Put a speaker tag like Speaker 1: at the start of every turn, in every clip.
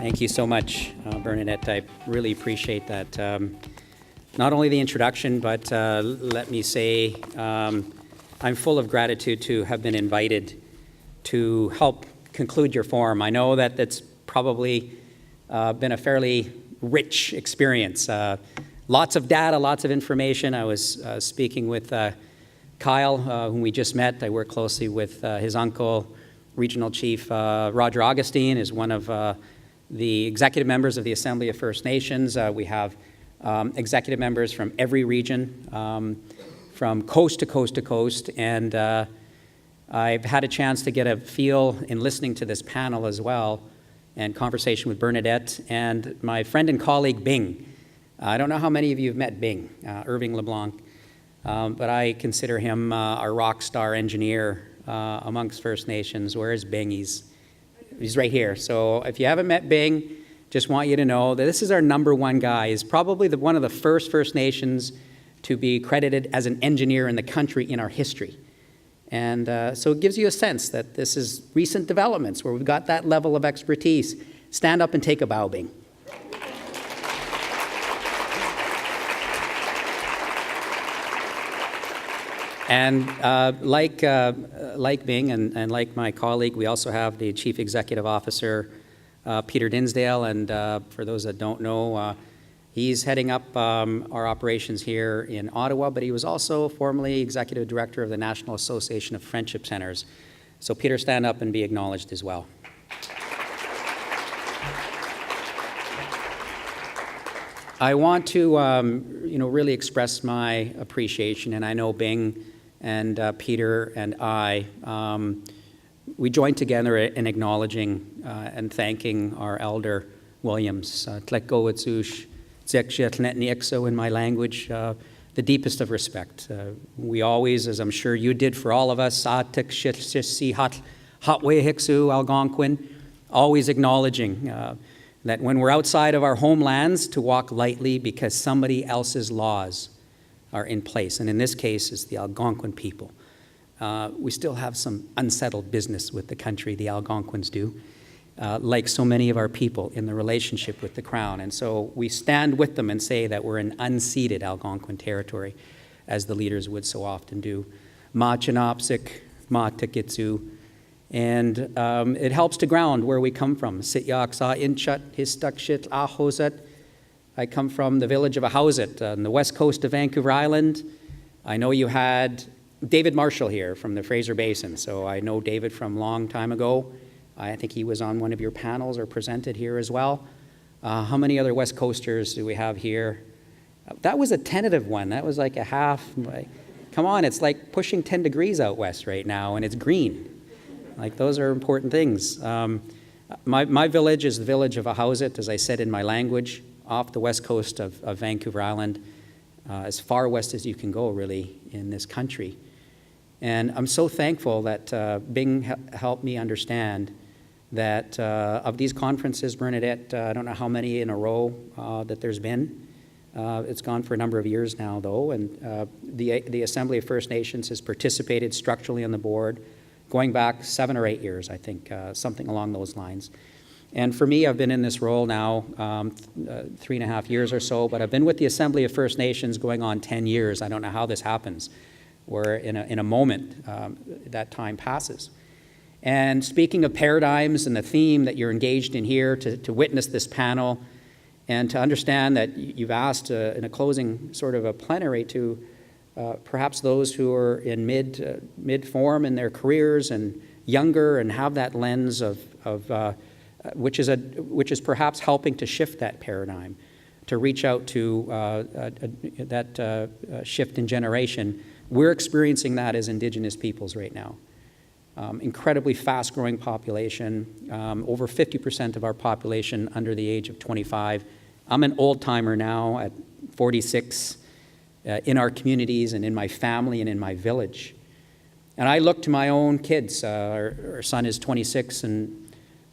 Speaker 1: Thank you so much, Bernadette. I really appreciate that. Not only the introduction, but let me say I'm full of gratitude to have been invited to help conclude your forum. I know that that's probably been a fairly rich experience. Lots of data, lots of information. I was speaking with Kyle, whom we just met. I work closely with his uncle, Regional Chief Roger Augustine, is one of the executive members of the Assembly of First Nations. We have executive members from every region, from coast to coast to coast, and I've had a chance to get a feel in listening to this panel as well, and conversation with Bernadette and my friend and colleague Bing. I don't know how many of you have met Bing, Irving LeBlanc, but I consider him our rock star engineer amongst First Nations. Where is Bing? He's right here. So if you haven't met Bing, just want you to know that this is our #1 guy. He's probably one of the first First Nations to be credited as an engineer in the country in our history. And so it gives you a sense that this is recent developments where we've got that level of expertise. Stand up and take a bow, Bing. And like Bing and like my colleague, we also have the Chief Executive Officer, Peter Dinsdale. And for those that don't know, he's heading up our operations here in Ottawa, but he was also formerly Executive Director of the National Association of Friendship Centers. So Peter, stand up and be acknowledged as well. I want to really express my appreciation, and I know Bing and Peter and I, we joined together in acknowledging and thanking our elder Williams. In my language, the deepest of respect. We always, as I'm sure you did for all of us, always acknowledging that when we're outside of our homelands, to walk lightly because somebody else's laws are in place. And in this case, it's the Algonquin people. We still have some unsettled business with the country, the Algonquins do, like so many of our people in the relationship with the Crown. And so we stand with them and say that we're in unceded Algonquin territory, as the leaders would so often do. Ma Chinopsik, Ma Tikitsu. And it helps to ground where we come from. Sityak sa in chut, histukshit ahozet. I come from the village of Ahousaht on the west coast of Vancouver Island. I know you had David Marshall here from the Fraser Basin, so I know David from a long time ago. I think he was on one of your panels or presented here as well. How many other West Coasters do we have here? That was a tentative one. That was like a half. Come on, it's like pushing 10 degrees out west right now, and it's green. Like, those are important things. My village is the village of Ahousaht, as I said in my language, off the west coast of Vancouver Island, as far west as you can go, really, in this country. And I'm so thankful that Bing helped me understand that of these conferences, Bernadette, I don't know how many in a row that there's been. It's gone for a number of years now, though, and the Assembly of First Nations has participated structurally on the board, going back 7 or 8 years, I think, something along those lines. And for me, I've been in this role now 3.5 years or so, but I've been with the Assembly of First Nations going on 10 years. I don't know how this happens, where in a moment that time passes. And speaking of paradigms and the theme that you're engaged in here, to witness this panel and to understand that you've asked in a closing sort of a plenary to perhaps those who are in mid-form in their careers and younger and have that lens of which is perhaps helping to shift that paradigm, to reach out to that shift in generation. We're experiencing that as Indigenous peoples right now. Incredibly fast-growing population, over 50% of our population under the age of 25. I'm an old-timer now at 46 in our communities and in my family and in my village. And I look to my own kids. Our son is 26, and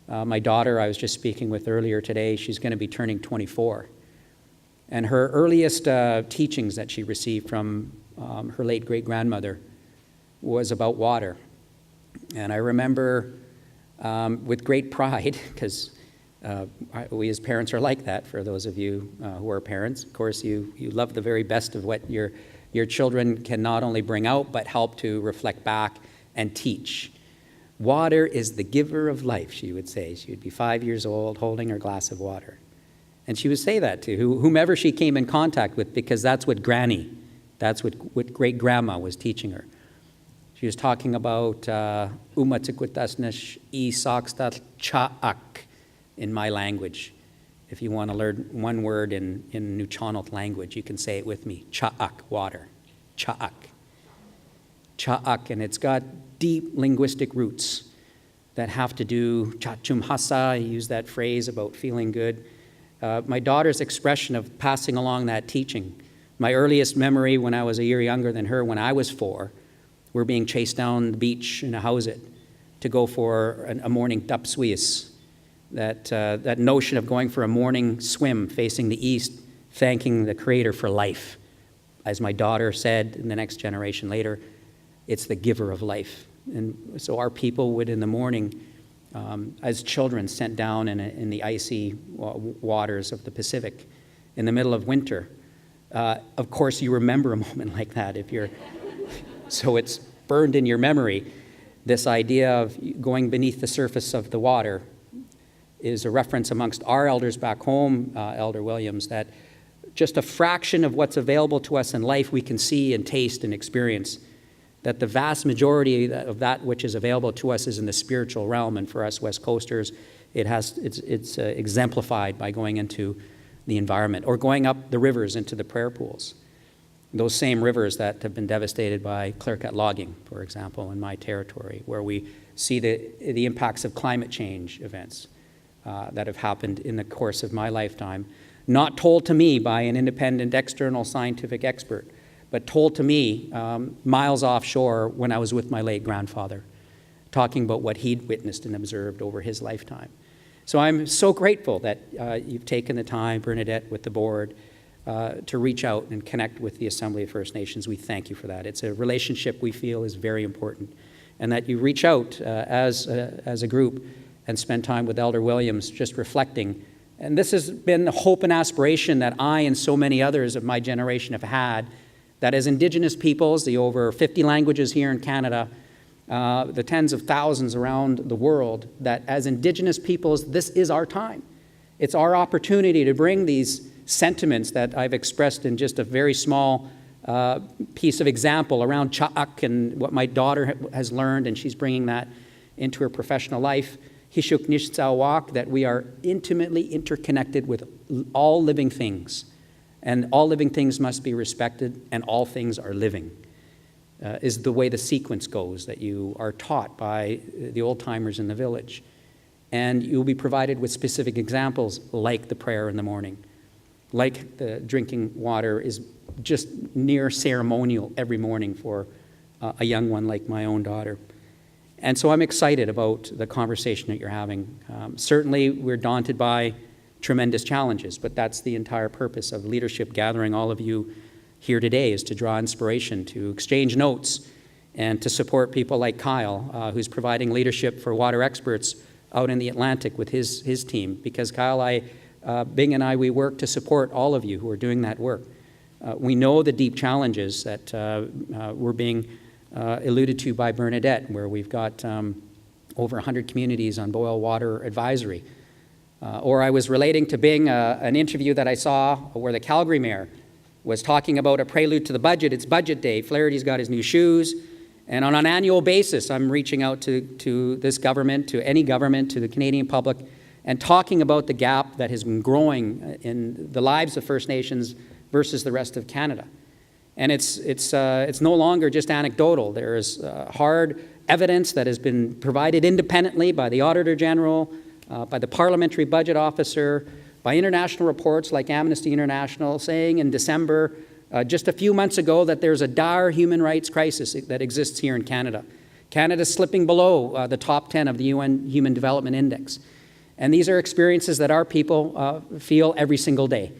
Speaker 1: my daughter, I was just speaking with earlier today, she's going to be turning 24. And her earliest teachings that she received from her late great-grandmother was about water. And I remember with great pride, because We as parents are like that, for those of you who are parents. Of course, you love the very best of what your children can not only bring out, but help to reflect back and teach. Water is the giver of life, she would say. She would be 5 years old holding her glass of water. And she would say that to whomever she came in contact with, because that's what what great-grandma was teaching her. She was talking about umatikutasnish I sakstat cha'ak in my language. If you want to learn one word in Nuu-chah-nulth language, you can say it with me. Cha'ak, water. Cha'ak. Cha'ak, and it's got deep linguistic roots that have to do, chachum hasa, I use that phrase about feeling good. My daughter's expression of passing along that teaching. My earliest memory when I was a year younger than her, when I was 4, we're being chased down the beach in a houset to go for a morning dapsuis. That notion of going for a morning swim facing the east, thanking the Creator for life. As my daughter said in the next generation later, it's the giver of life. And so our people would in the morning, as children sent down in the icy waters of the Pacific in the middle of winter. Of course, you remember a moment like that if you're, so it's burned in your memory. This idea of going beneath the surface of the water is a reference amongst our elders back home, Elder Williams, that just a fraction of what's available to us in life we can see and taste and experience, that the vast majority of that which is available to us is in the spiritual realm. And for us West Coasters, it's exemplified by going into the environment or going up the rivers into the prayer pools. Those same rivers that have been devastated by clear-cut logging, for example, in my territory, where we see the impacts of climate change events that have happened in the course of my lifetime, not told to me by an independent external scientific expert, but told to me miles offshore when I was with my late grandfather, talking about what he'd witnessed and observed over his lifetime. So I'm so grateful that you've taken the time, Bernadette, with the board, to reach out and connect with the Assembly of First Nations. We thank you for that. It's a relationship we feel is very important, and that you reach out as a group and spend time with Elder Williams just reflecting. And this has been the hope and aspiration that I and so many others of my generation have had, that as Indigenous peoples, the over 50 languages here in Canada, the tens of thousands around the world, that as Indigenous peoples, this is our time. It's our opportunity to bring these sentiments that I've expressed in just a very small piece of example around cha'ak and what my daughter has learned, and she's bringing that into her professional life. Hishuk Nishtzawak, that we are intimately interconnected with all living things, and all living things must be respected, and all things are living, is the way the sequence goes that you are taught by the old-timers in the village. And you'll be provided with specific examples like the prayer in the morning, like the drinking water is just near ceremonial every morning for a young one like my own daughter. And so I'm excited about the conversation that you're having. Certainly, we're daunted by tremendous challenges, but that's the entire purpose of leadership gathering all of you here today, is to draw inspiration, to exchange notes, and to support people like Kyle, who's providing leadership for water experts out in the Atlantic with his team. Because Kyle, Bing and I, we work to support all of you who are doing that work. We know the deep challenges that were being alluded to by Bernadette, where we've got over 100 communities on boil water advisory. Or I was relating to Bing an interview that I saw where the Calgary mayor was talking about a prelude to the budget. It's budget day. Flaherty's got his new shoes. And on an annual basis, I'm reaching out to this government, to any government, to the Canadian public, and talking about the gap that has been growing in the lives of First Nations versus the rest of Canada. And it's no longer just anecdotal. There is hard evidence that has been provided independently by the Auditor General, by the Parliamentary Budget Officer, by international reports like Amnesty International, saying in December, just a few months ago, that there's a dire human rights crisis that exists here in Canada. Canada's slipping below the top 10 of the UN Human Development Index. And these are experiences that our people feel every single day.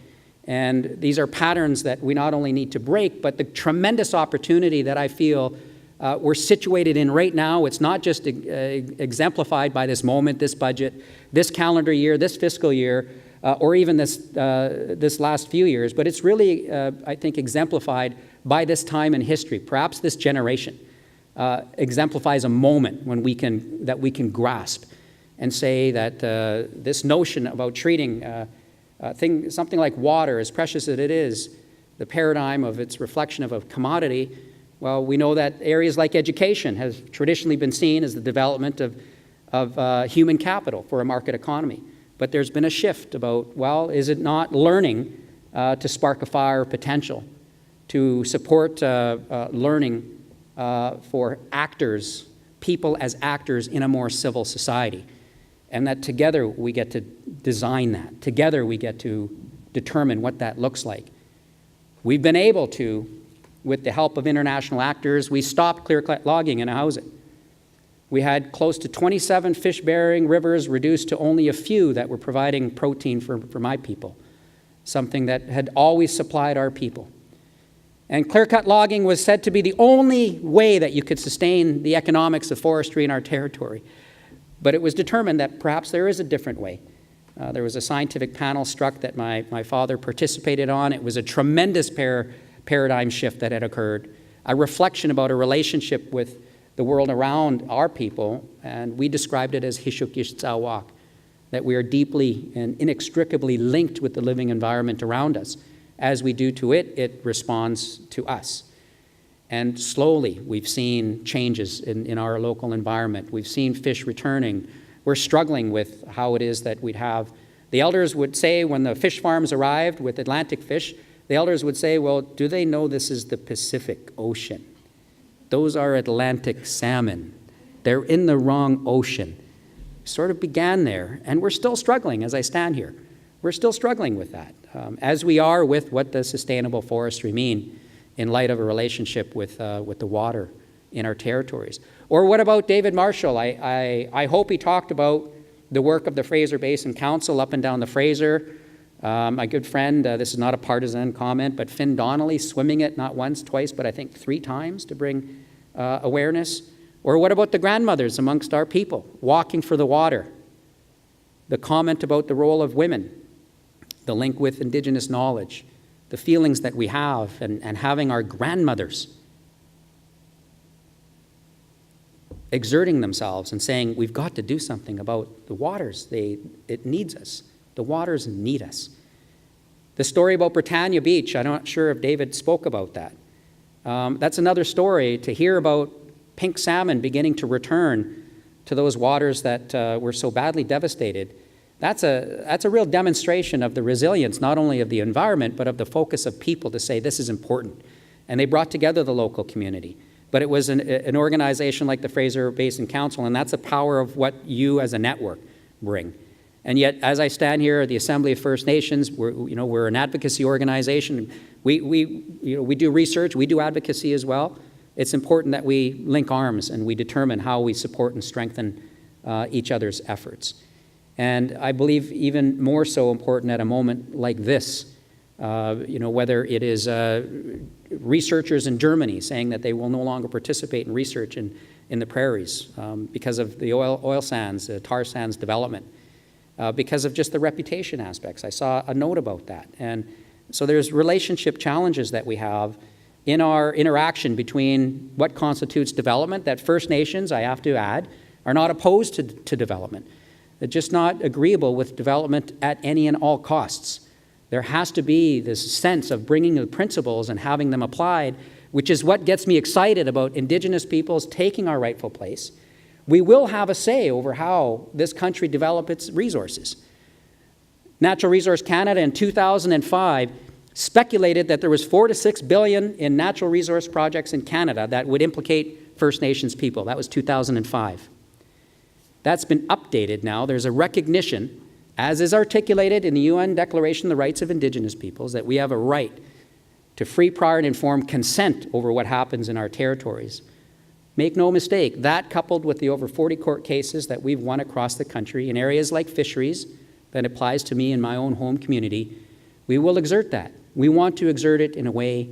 Speaker 1: And these are patterns that we not only need to break, but the tremendous opportunity that I feel we're situated in right now. It's not just exemplified by this moment, this budget, this calendar year, this fiscal year, or even this last few years, but it's really, I think, exemplified by this time in history. Perhaps this generation exemplifies a moment when we can grasp and say that this notion about treating something like water, as precious as it is, the paradigm of its reflection of a commodity. Well, we know that areas like education has traditionally been seen as the development of human capital for a market economy. But there's been a shift about, well, is it not learning to spark a fire of potential, to support learning for actors, people as actors in a more civil society? And that together we get to design that. Together we get to determine what that looks like. We've been able to, with the help of international actors, we stopped clear-cut logging in Ahousaht. We had close to 27 fish-bearing rivers reduced to only a few that were providing protein for my people, something that had always supplied our people. And clear-cut logging was said to be the only way that you could sustain the economics of forestry in our territory. But it was determined that perhaps there is a different way. There was a scientific panel struck that my father participated on. It was a tremendous paradigm shift that had occurred, a reflection about a relationship with the world around our people, and we described it as hishuk yishtzawak, that we are deeply and inextricably linked with the living environment around us. As we do to it, it responds to us. And slowly, we've seen changes in our local environment. We've seen fish returning. We're struggling with how it is that we'd have. The elders would say when the fish farms arrived with Atlantic fish, the elders would say, well, do they know this is the Pacific Ocean? Those are Atlantic salmon. They're in the wrong ocean. Sort of began there, and we're still struggling as I stand here. We're still struggling with that, as we are with what does sustainable forestry mean in light of a relationship with the water in our territories. Or what about David Marshall? I hope he talked about the work of the Fraser Basin Council up and down the Fraser. My good friend, this is not a partisan comment, but Finn Donnelly swimming it not once, twice, but I think 3 times to bring awareness. Or what about the grandmothers amongst our people, walking for the water? The comment about the role of women, the link with Indigenous knowledge, the feelings that we have, and having our grandmothers exerting themselves and saying, we've got to do something about the waters. It needs us. The waters need us. The story about Britannia Beach, I'm not sure if David spoke about that. That's another story, to hear about pink salmon beginning to return to those waters that were so badly devastated. That's a real demonstration of the resilience, not only of the environment, but of the focus of people to say this is important. And they brought together the local community. But it was an organization like the Fraser Basin Council, and that's the power of what you as a network bring. And yet, as I stand here at the Assembly of First Nations, we're an advocacy organization. We do research, we do advocacy as well. It's important that we link arms and we determine how we support and strengthen each other's efforts. And I believe even more so important at a moment like this, whether it is researchers in Germany saying that they will no longer participate in research in the prairies because of the oil sands, the tar sands development, because of just the reputation aspects. I saw a note about that. And so there's relationship challenges that we have in our interaction between what constitutes development, that First Nations, I have to add, are not opposed to development. They're just not agreeable with development at any and all costs. There has to be this sense of bringing the principles and having them applied, which is what gets me excited about Indigenous peoples taking our rightful place. We will have a say over how this country develops its resources. Natural Resource Canada in 2005 speculated that there was $4 to $6 billion in natural resource projects in Canada that would implicate First Nations people. That was 2005. That's been updated now. There's a recognition, as is articulated in the UN Declaration of the Rights of Indigenous Peoples, that we have a right to free, prior, and informed consent over what happens in our territories. Make no mistake, that coupled with the over 40 court cases that we've won across the country in areas like fisheries, that applies to me in my own home community, we will exert that. We want to exert it in a way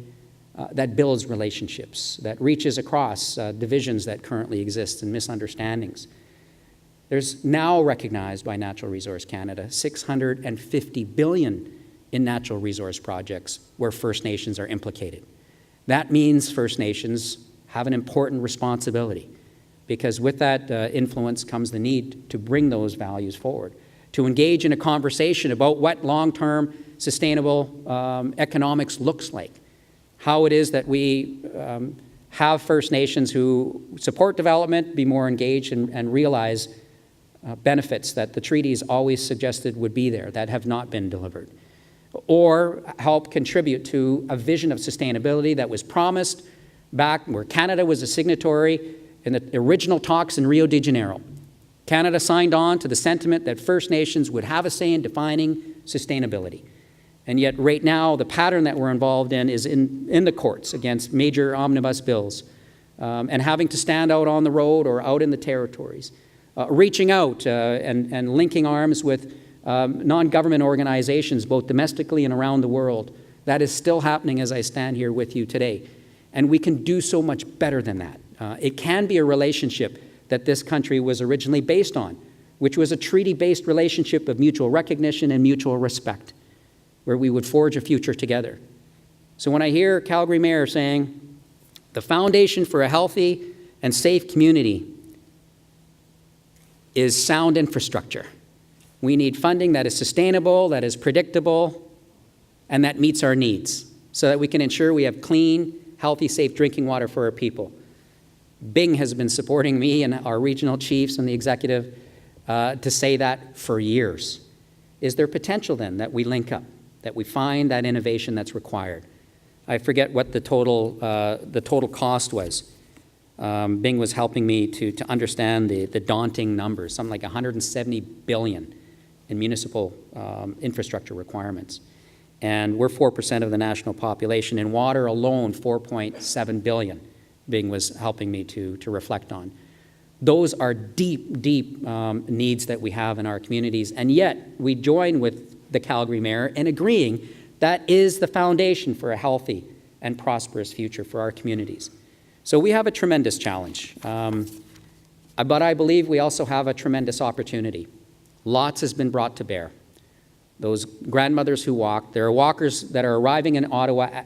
Speaker 1: that builds relationships, that reaches across divisions that currently exist and misunderstandings. There's now recognized by Natural Resource Canada $650 billion in natural resource projects where First Nations are implicated. That means First Nations have an important responsibility, because with that influence comes the need to bring those values forward, to engage in a conversation about what long-term sustainable economics looks like, how it is that we have First Nations who support development be more engaged and realize benefits that the treaties always suggested would be there that have not been delivered, or help contribute to a vision of sustainability that was promised back where Canada was a signatory in the original talks in Rio de Janeiro. Canada signed on to the sentiment that First Nations would have a say in defining sustainability. And yet right now, the pattern that we're involved in is in the courts against major omnibus bills, and having to stand out on the road or out in the territories, reaching out and linking arms with non-government organizations, both domestically and around the world. That is still happening as I stand here with you today. And we can do so much better than that. It can be a relationship that this country was originally based on, which was a treaty-based relationship of mutual recognition and mutual respect, where we would forge a future together. So when I hear Calgary Mayor saying, the foundation for a healthy and safe community is sound infrastructure. We need funding that is sustainable, that is predictable, and that meets our needs, so that we can ensure we have clean, healthy, safe drinking water for our people. Bing has been supporting me and our regional chiefs and the executive to say that for years. Is there potential then that we link up, that we find that innovation that's required? I forget what the total cost was. Bing was helping me to understand the daunting numbers, something like $170 billion in municipal infrastructure requirements. And we're 4% of the national population. In water alone, $4.7 billion, Bing was helping me to reflect on. Those are deep, deep needs that we have in our communities, and yet we join with the Calgary Mayor in agreeing that is the foundation for a healthy and prosperous future for our communities. So we have a tremendous challenge, but I believe we also have a tremendous opportunity. Lots has been brought to bear. Those grandmothers who walk, there are walkers that are arriving in Ottawa,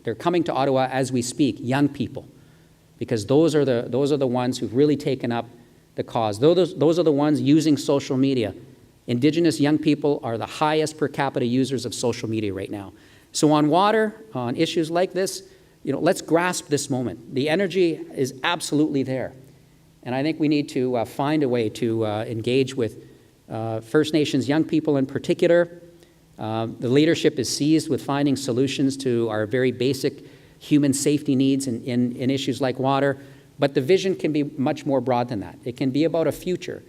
Speaker 1: they're coming to Ottawa as we speak, young people, because those are the ones who've really taken up the cause. Those are the ones using social media. Indigenous young people are the highest per capita users of social media right now. So on water, on issues like this, let's grasp this moment. The energy is absolutely there. And I think we need to find a way to engage with First Nations young people in particular. The leadership is seized with finding solutions to our very basic human safety needs in issues like water. But the vision can be much more broad than that. It can be about a future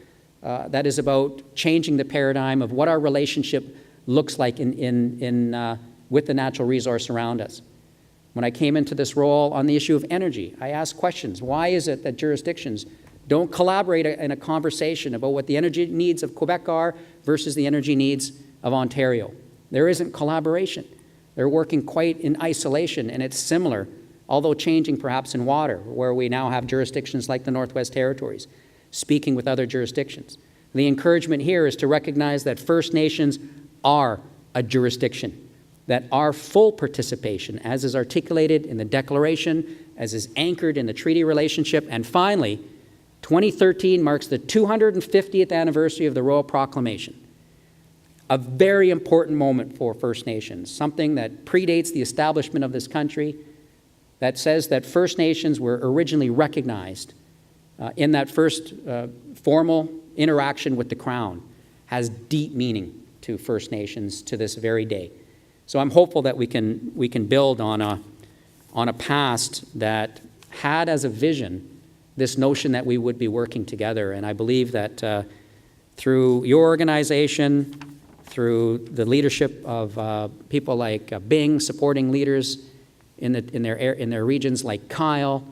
Speaker 1: that is about changing the paradigm of what our relationship looks like with the natural resource around us. When I came into this role on the issue of energy, I asked questions. Why is it that jurisdictions don't collaborate in a conversation about what the energy needs of Quebec are versus the energy needs of Ontario? There isn't collaboration. They're working quite in isolation, and it's similar, although changing perhaps in water, where we now have jurisdictions like the Northwest Territories speaking with other jurisdictions. The encouragement here is to recognize that First Nations are a jurisdiction, that our full participation, as is articulated in the Declaration, as is anchored in the treaty relationship, and finally, 2013 marks the 250th anniversary of the Royal Proclamation, a very important moment for First Nations, something that predates the establishment of this country, that says that First Nations were originally recognized in that first formal interaction with the Crown, has deep meaning to First Nations to this very day. So I'm hopeful that we can build on a past that had as a vision this notion that we would be working together. And I believe that through your organization, through the leadership of people like Bing, supporting leaders in their regions like Kyle,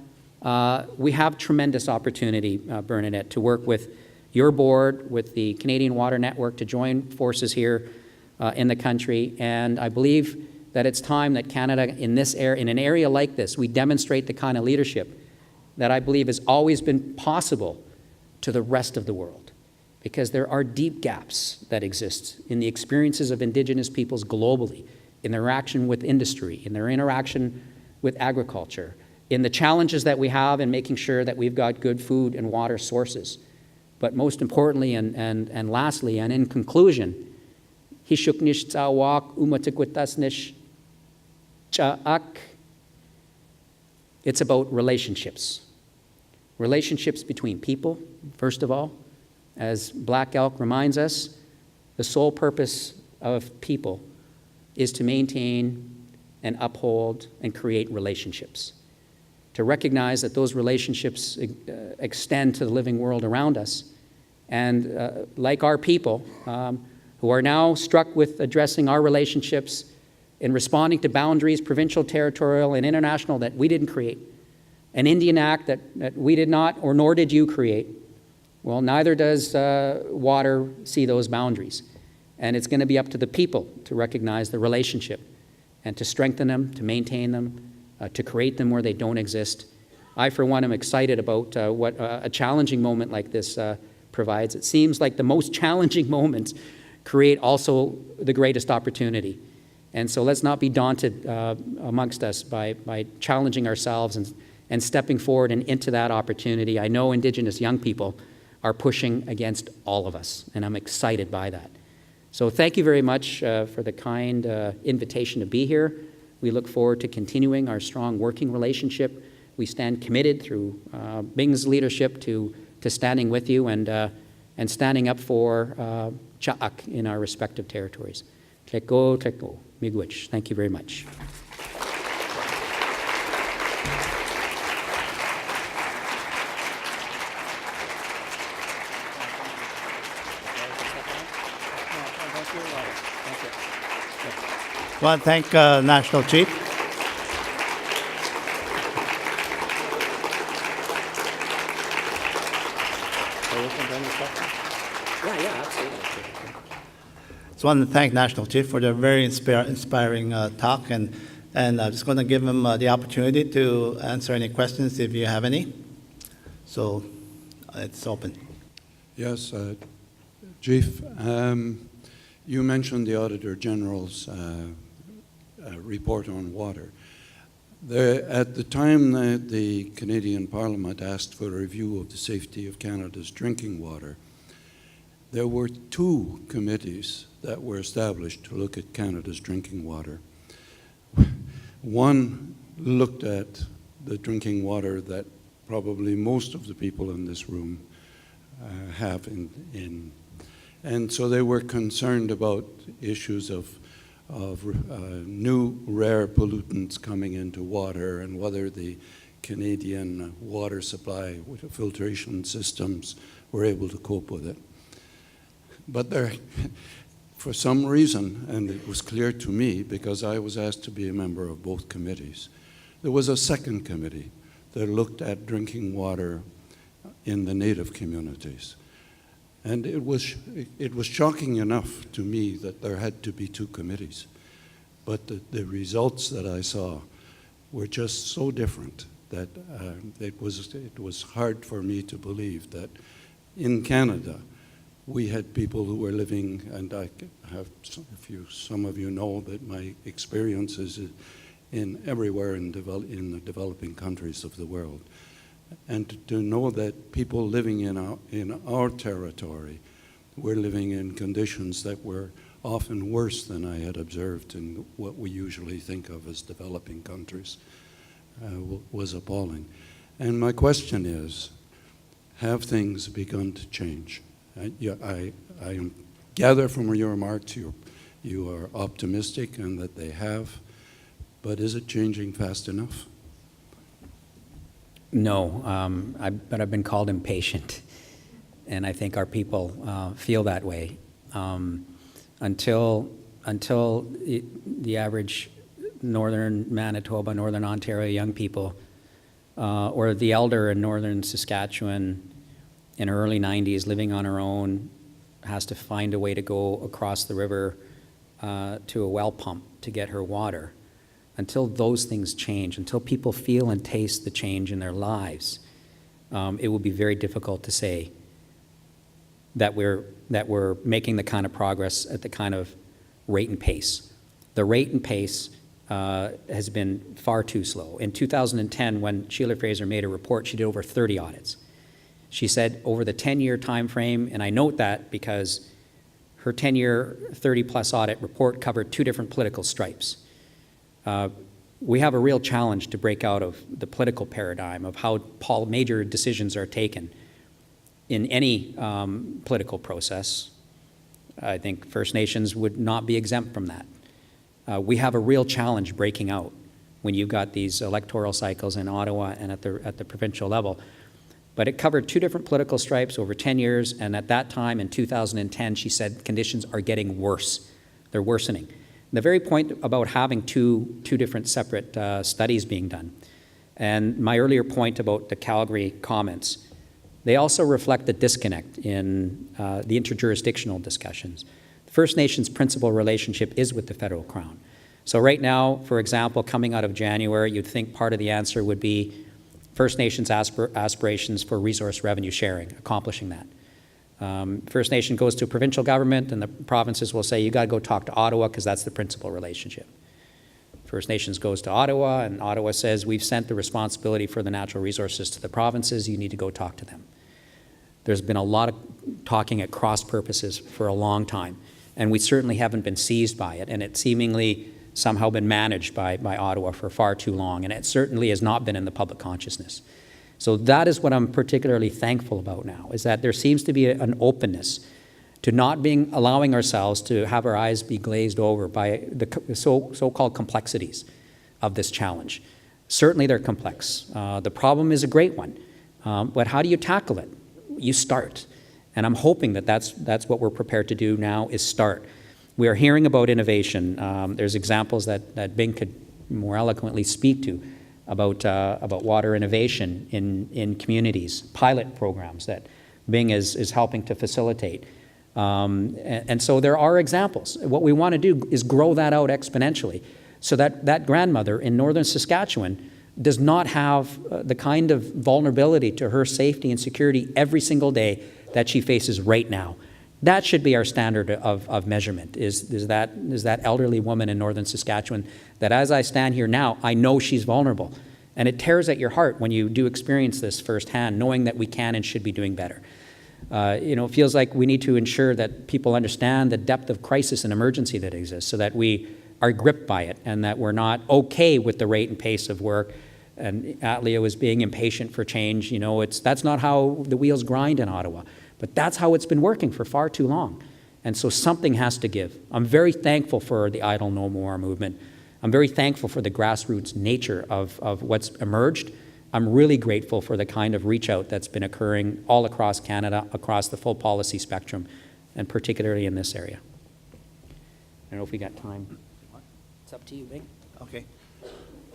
Speaker 1: we have tremendous opportunity, Bernadette, to work with your board, with the Canadian Water Network, to join forces here in the country. And I believe that it's time that Canada, in an area like this, we demonstrate the kind of leadership that I believe has always been possible to the rest of the world, because there are deep gaps that exist in the experiences of Indigenous peoples globally, in their interaction with industry, in their interaction with agriculture, in the challenges that we have in making sure that we've got good food and water sources. But most importantly and lastly, and in conclusion, hishuknish tsawak umatikwitasnish cha'ak. It's about relationships. Relationships between people, first of all. As Black Elk reminds us, the sole purpose of people is to maintain and uphold and create relationships. To recognize that those relationships extend to the living world around us. And like our people, who are now struck with addressing our relationships in responding to boundaries, provincial, territorial, and international, that we didn't create. An Indian Act that we did not, or nor did you create. Well, neither does water see those boundaries. And it's going to be up to the people to recognize the relationship and to strengthen them, to maintain them, to create them where they don't exist. I, for one, am excited about what a challenging moment like this provides. It seems like the most challenging moments create also the greatest opportunity. And so let's not be daunted amongst us by challenging ourselves and stepping forward and into that opportunity. I know Indigenous young people are pushing against all of us, and I'm excited by that. So thank you very much for the kind invitation to be here. We look forward to continuing our strong working relationship. We stand committed through Bing's leadership to standing with you and standing up for cha'ak in our respective territories. Tleko, tleko, miigwech. Thank you very much.
Speaker 2: I want to thank National Chief.
Speaker 1: Yeah, absolutely.
Speaker 2: Just want to thank National Chief for the very inspiring talk, and I'm just going to give him the opportunity to answer any questions if you have any. So it's open.
Speaker 3: Yes, Chief, you mentioned the Auditor General's report on water. At the time that the Canadian Parliament asked for a review of the safety of Canada's drinking water, there were two committees that were established to look at Canada's drinking water. One looked at the drinking water that probably most of the people in this room have and so they were concerned about issues of new rare pollutants coming into water and whether the Canadian water supply filtration systems were able to cope with it. But there, for some reason, and it was clear to me because I was asked to be a member of both committees, there was a second committee that looked at drinking water in the Native communities. And it was shocking enough to me that there had to be two committees. But the results that I saw were just so different that it was hard for me to believe that in Canada we had people who were living, and I have, some of you know that my experience is everywhere in the developing countries of the world. And to know that people living in our territory were living in conditions that were often worse than I had observed in what we usually think of as developing countries was appalling. And my question is, have things begun to change? I gather from your remarks you are optimistic and that they have, but is it changing fast enough?
Speaker 1: No, but I've been called impatient, and I think our people feel that way. Until the average northern Manitoba, northern Ontario young people, or the elder in northern Saskatchewan in early 90s living on her own has to find a way to go across the river to a well pump to get her water, until those things change, until people feel and taste the change in their lives, it will be very difficult to say that we're making the kind of progress at the kind of rate and pace. The rate and pace has been far too slow. In 2010, when Sheila Fraser made a report, she did over 30 audits. She said over the 10-year time frame, and I note that because her 10-year, 30-plus audit report covered 2 different political stripes. We have a real challenge to break out of the political paradigm of how major decisions are taken in any political process. I think First Nations would not be exempt from that. We have a real challenge breaking out when you've got these electoral cycles in Ottawa and at the provincial level. But it covered 2 different political stripes over 10 years, and at that time, in 2010, she said conditions are getting worse. They're worsening. The very point about having two different separate studies being done, and my earlier point about the Calgary comments, they also reflect the disconnect in the interjurisdictional discussions. The First Nations principal relationship is with the federal Crown. So right now, for example, coming out of January, you'd think part of the answer would be First Nations aspirations for resource revenue sharing, accomplishing that. First Nation goes to a provincial government, and the provinces will say, you got to go talk to Ottawa because that's the principal relationship. First Nations goes to Ottawa, and Ottawa says, we've sent the responsibility for the natural resources to the provinces, you need to go talk to them. There's been a lot of talking at cross purposes for a long time, and we certainly haven't been seized by it, and it seemingly somehow been managed by Ottawa for far too long, and it certainly has not been in the public consciousness. So that is what I'm particularly thankful about now, is that there seems to be an openness to not allowing ourselves to have our eyes be glazed over by the so-called complexities of this challenge. Certainly they're complex. The problem is a great one, but how do you tackle it? You start, and I'm hoping that that's what we're prepared to do now, is start. We are hearing about innovation. There's examples that Bing could more eloquently speak to about water innovation in communities, pilot programs that Bing is helping to facilitate. And so there are examples. What we want to do is grow that out exponentially so that grandmother in northern Saskatchewan does not have the kind of vulnerability to her safety and security every single day that she faces right now. That should be our standard of measurement, is that elderly woman in northern Saskatchewan that as I stand here now, I know she's vulnerable. And it tears at your heart when you do experience this firsthand, knowing that we can and should be doing better. It feels like we need to ensure that people understand the depth of crisis and emergency that exists so that we are gripped by it and that we're not okay with the rate and pace of work. And Atleo is being impatient for change. That's not how the wheels grind in Ottawa. But that's how it's been working for far too long. And so something has to give. I'm very thankful for the Idle No More movement. I'm very thankful for the grassroots nature of what's emerged. I'm really grateful for the kind of reach out that's been occurring all across Canada, across the full policy spectrum, and particularly in this area. I don't know if we got time. It's up to you, Bing.
Speaker 2: Okay.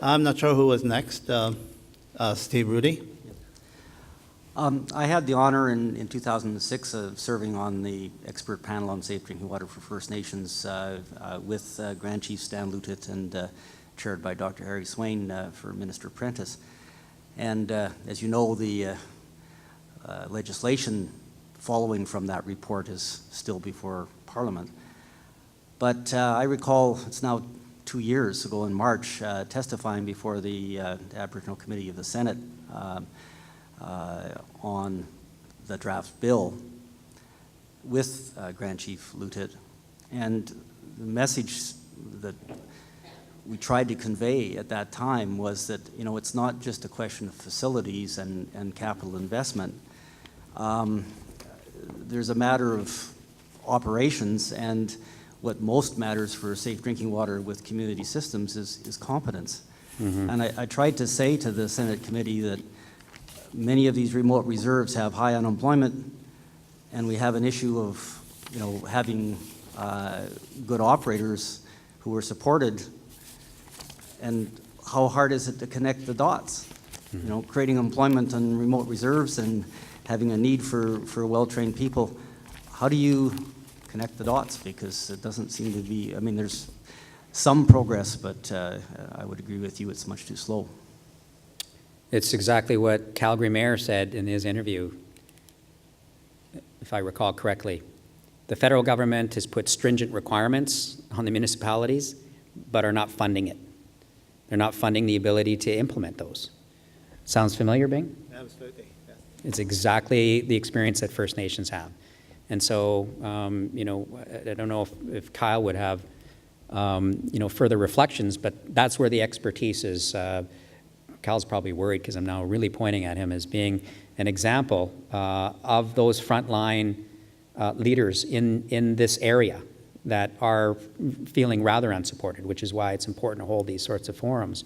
Speaker 2: I'm not sure who was next. Steve Rudy.
Speaker 4: I had the honor in 2006 of serving on the expert panel on safe drinking water for First Nations with Grand Chief Stan Lutit and chaired by Dr. Harry Swain for Minister Prentice. And as you know, the legislation following from that report is still before Parliament. But I recall it's now 2 years ago in March testifying before the Aboriginal Committee of the Senate on the draft bill with Grand Chief Lutit. And the message that we tried to convey at that time was that, it's not just a question of facilities and capital investment. There's a matter of operations, and what most matters for safe drinking water with community systems is competence. Mm-hmm. And I tried to say to the Senate committee that many of these remote reserves have high unemployment, and we have an issue of, having good operators who are supported. And how hard is it to connect the dots? Mm-hmm. Creating employment on remote reserves and having a need for well-trained people. How do you connect the dots, because it doesn't seem to be, I mean, there's some progress, but I would agree with you, it's much too slow.
Speaker 1: It's exactly what Calgary Mayor said in his interview, if I recall correctly. The federal government has put stringent requirements on the municipalities, but are not funding it. They're not funding the ability to implement those. Sounds familiar, Bing?
Speaker 2: Absolutely, yes.
Speaker 1: It's exactly the experience that First Nations have. And so, you know, I don't know if Kyle would have, you know, further reflections, but that's where the expertise is. Kyle's probably worried because I'm now really pointing at him as being an example of those frontline leaders in this area that are feeling rather unsupported, which is why it's important to hold these sorts of forums.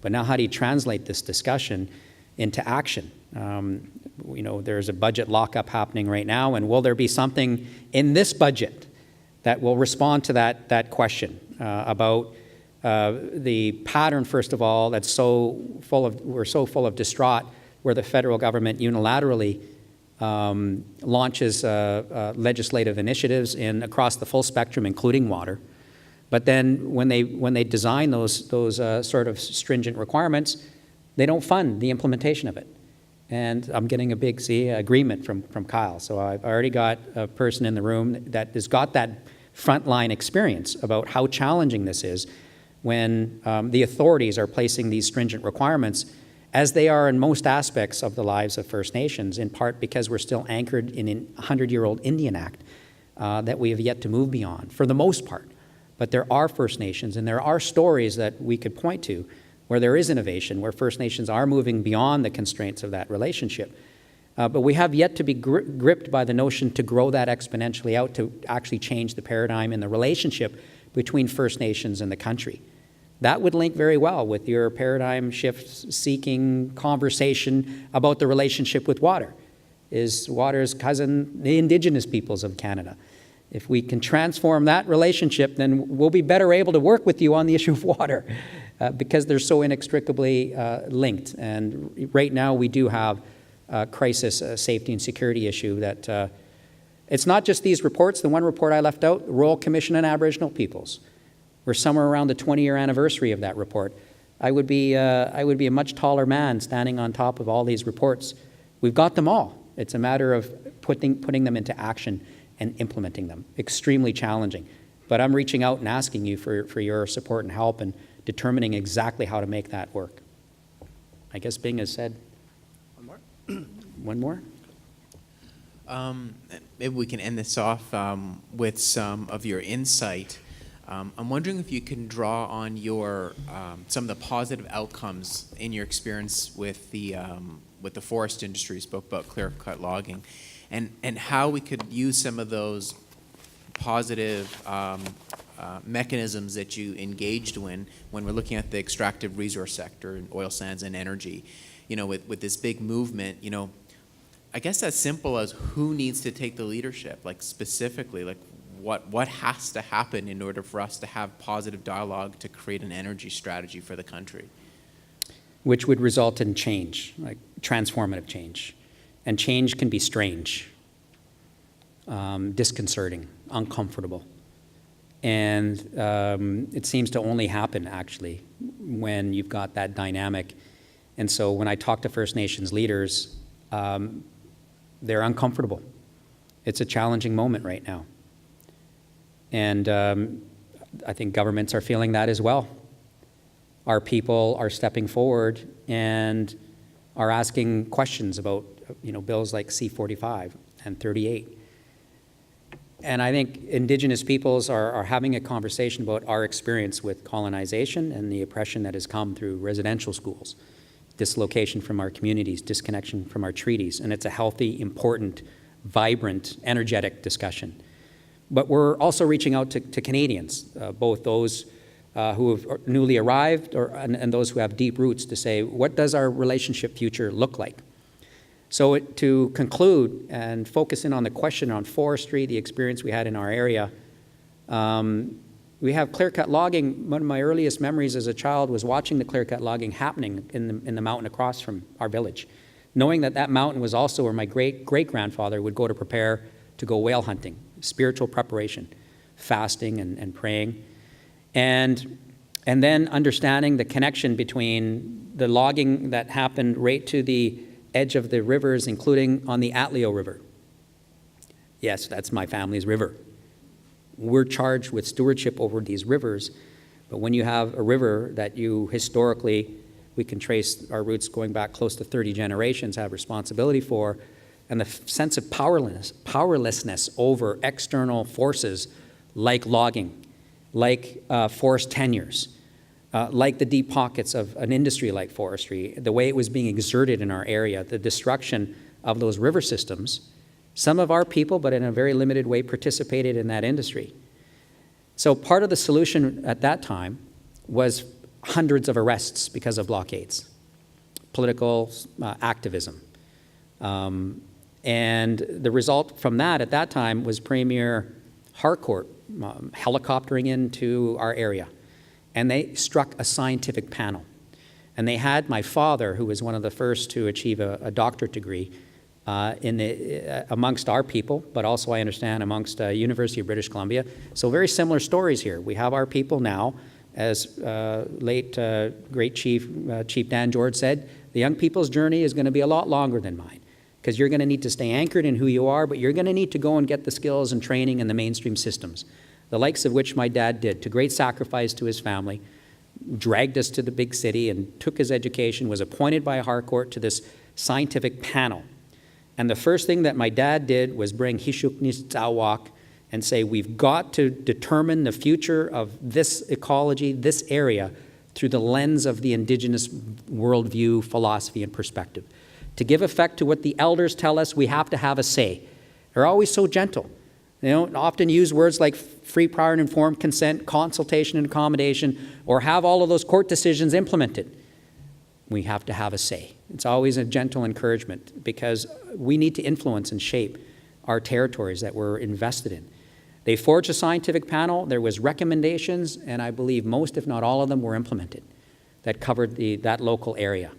Speaker 1: But now how do you translate this discussion into action? You know, there's a budget lockup happening right now, and will there be something in this budget that will respond to that question about the pattern, first of all, that's we're so full of distraught, where the federal government unilaterally launches legislative initiatives across the full spectrum, including water. But then when they design those sort of stringent requirements, they don't fund the implementation of it. And I'm getting a big agreement from Kyle. So I've already got a person in the room that has got that frontline experience about how challenging this is when the authorities are placing these stringent requirements, as they are in most aspects of the lives of First Nations, in part because we're still anchored in a 100-year-old Indian Act that we have yet to move beyond, for the most part. But there are First Nations, and there are stories that we could point to where there is innovation, where First Nations are moving beyond the constraints of that relationship. But we have yet to be gripped by the notion to grow that exponentially out to actually change the paradigm in the relationship between First Nations and the country. That would link very well with your paradigm shift-seeking conversation about the relationship with water. Is water's cousin the Indigenous peoples of Canada? If we can transform that relationship, then we'll be better able to work with you on the issue of water because they're so inextricably linked. And right now we do have a crisis, safety and security issue that it's not just these reports. The one report I left out, the Royal Commission on Aboriginal Peoples. We're somewhere around the 20-year anniversary of that report. I would be a much taller man standing on top of all these reports. We've got them all. It's a matter of putting them into action and implementing them. Extremely challenging. But I'm reaching out and asking you for your support and help in determining exactly how to make that work. I guess Bing has said.
Speaker 2: One more?
Speaker 1: One more?
Speaker 5: Maybe we can end this off with some of your insight. I'm wondering if you can draw on your some of the positive outcomes in your experience with the forest industry. You spoke about clear-cut logging, and how we could use some of those positive mechanisms that you engaged when we're looking at the extractive resource sector and oil sands and energy. You know, with this big movement, you know, I guess as simple as who needs to take the leadership, like specifically, like what has to happen in order for us to have positive dialogue to create an energy strategy for the country?
Speaker 1: Which would result in change, like transformative change. And change can be strange, disconcerting, uncomfortable. And it seems to only happen, actually, when you've got that dynamic. And so when I talk to First Nations leaders, they're uncomfortable. It's a challenging moment right now. And I think governments are feeling that as well. Our people are stepping forward and are asking questions about, you know, bills like C-45 and 38. And I think Indigenous peoples are having a conversation about our experience with colonization and the oppression that has come through residential schools, dislocation from our communities, disconnection from our treaties. And it's a healthy, important, vibrant, energetic discussion. But we're also reaching out to Canadians, both those who have newly arrived and those who have deep roots, to say, what does our relationship future look like? So to conclude and focus in on the question on forestry, the experience we had in our area, we have clear-cut logging. One of my earliest memories as a child was watching the clear-cut logging happening in the mountain across from our village, knowing that that mountain was also where my great-great-grandfather would go to prepare to go whale hunting, spiritual preparation, fasting and praying. And then understanding the connection between the logging that happened right to the edge of the rivers, including on the Atleo River. Yes, that's my family's river. We're charged with stewardship over these rivers, but when you have a river that you historically, we can trace our roots going back close to 30 generations, have responsibility for, and the sense of powerlessness over external forces like logging, like forest tenures, like the deep pockets of an industry like forestry, the way it was being exerted in our area, the destruction of those river systems. Some of our people, but in a very limited way, participated in that industry. So part of the solution at that time was hundreds of arrests because of blockades, political activism. And the result from that at that time was Premier Harcourt helicoptering into our area. And they struck a scientific panel. And they had my father, who was one of the first to achieve a doctorate degree amongst our people, but also I understand amongst University of British Columbia. So very similar stories here. We have our people now, as late great Chief Dan George said, the young people's journey is going to be a lot longer than mine, because you're going to need to stay anchored in who you are, but you're going to need to go and get the skills and training in the mainstream systems, the likes of which my dad did, to great sacrifice to his family, dragged us to the big city and took his education, was appointed by Harcourt to this scientific panel. And the first thing that my dad did was bring Hishuknis Tsawak and say, we've got to determine the future of this ecology, this area, through the lens of the indigenous worldview, philosophy, and perspective. To give effect to what the elders tell us, we have to have a say. They're always so gentle. They don't often use words like free, prior, and informed consent, consultation, and accommodation, or have all of those court decisions implemented. We have to have a say. It's always a gentle encouragement, because we need to influence and shape our territories that we're invested in. They forged a scientific panel. There was recommendations, and I believe most, if not all of them, were implemented that covered that local area.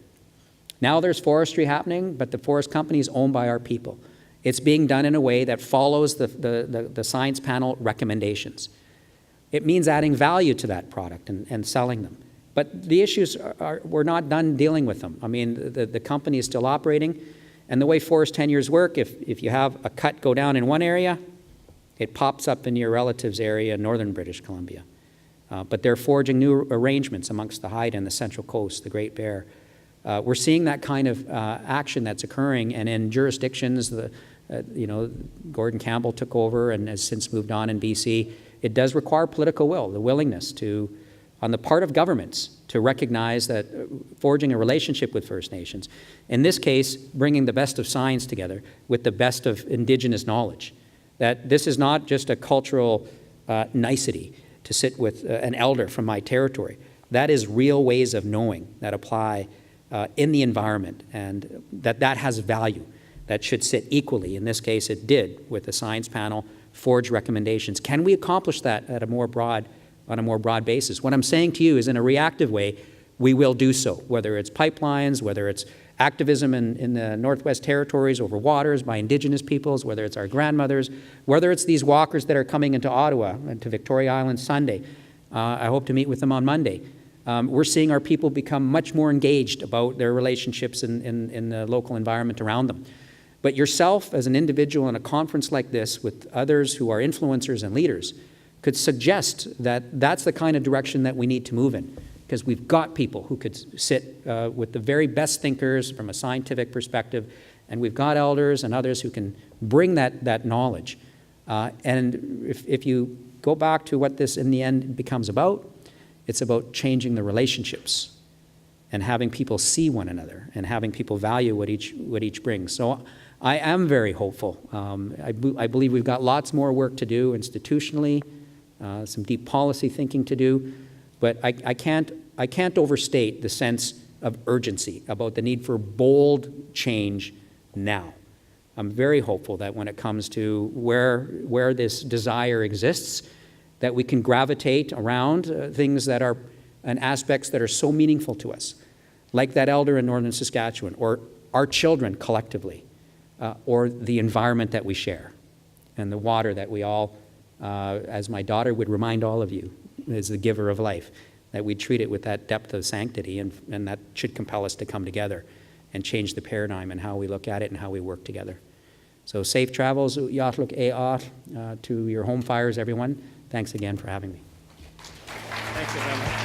Speaker 1: Now there's forestry happening, but the forest company is owned by our people. It's being done in a way that follows the science panel recommendations. It means adding value to that product and selling them. But the issues we're not done dealing with them. I mean, the company is still operating, and the way forest tenures work, if you have a cut go down in one area, it pops up in your relative's area in northern British Columbia. But they're forging new arrangements amongst the Haida and the Central Coast, the Great Bear. We're seeing that kind of action that's occurring, and in jurisdictions, Gordon Campbell took over and has since moved on in BC. It does require political will, the willingness to, on the part of governments, to recognize that forging a relationship with First Nations, in this case, bringing the best of science together with the best of Indigenous knowledge, that this is not just a cultural nicety to sit with an elder from my territory. That is real ways of knowing that apply in the environment, and that has value, that should sit equally. In this case, it did with the science panel, forge recommendations. Can we accomplish that at on a more broad basis? What I'm saying to you is, in a reactive way, we will do so, whether it's pipelines, whether it's activism in the Northwest Territories over waters by Indigenous peoples, whether it's our grandmothers, whether it's these walkers that are coming into Ottawa and to Victoria Island Sunday. I hope to meet with them on Monday. We're seeing our people become much more engaged about their relationships in the local environment around them. But yourself as an individual in a conference like this with others who are influencers and leaders could suggest that that's the kind of direction that we need to move in, because we've got people who could sit with the very best thinkers from a scientific perspective, and we've got elders and others who can bring that knowledge. And if you go back to what this in the end becomes about, it's about changing the relationships and having people see one another and having people value what each brings. So I am very hopeful. I believe we've got lots more work to do institutionally, some deep policy thinking to do, but I can't overstate the sense of urgency about the need for bold change now. I'm very hopeful that when it comes to where this desire exists, that we can gravitate around things that are and aspects that are so meaningful to us, like that elder in northern Saskatchewan, or our children collectively, or the environment that we share. and the water that we all, as my daughter would remind all of you, is the giver of life, that we treat it with that depth of sanctity, and that should compel us to come together and change the paradigm and how we look at it and how we work together. So safe travels, to your home fires, everyone. Thanks again for having me.
Speaker 2: Thank you very much.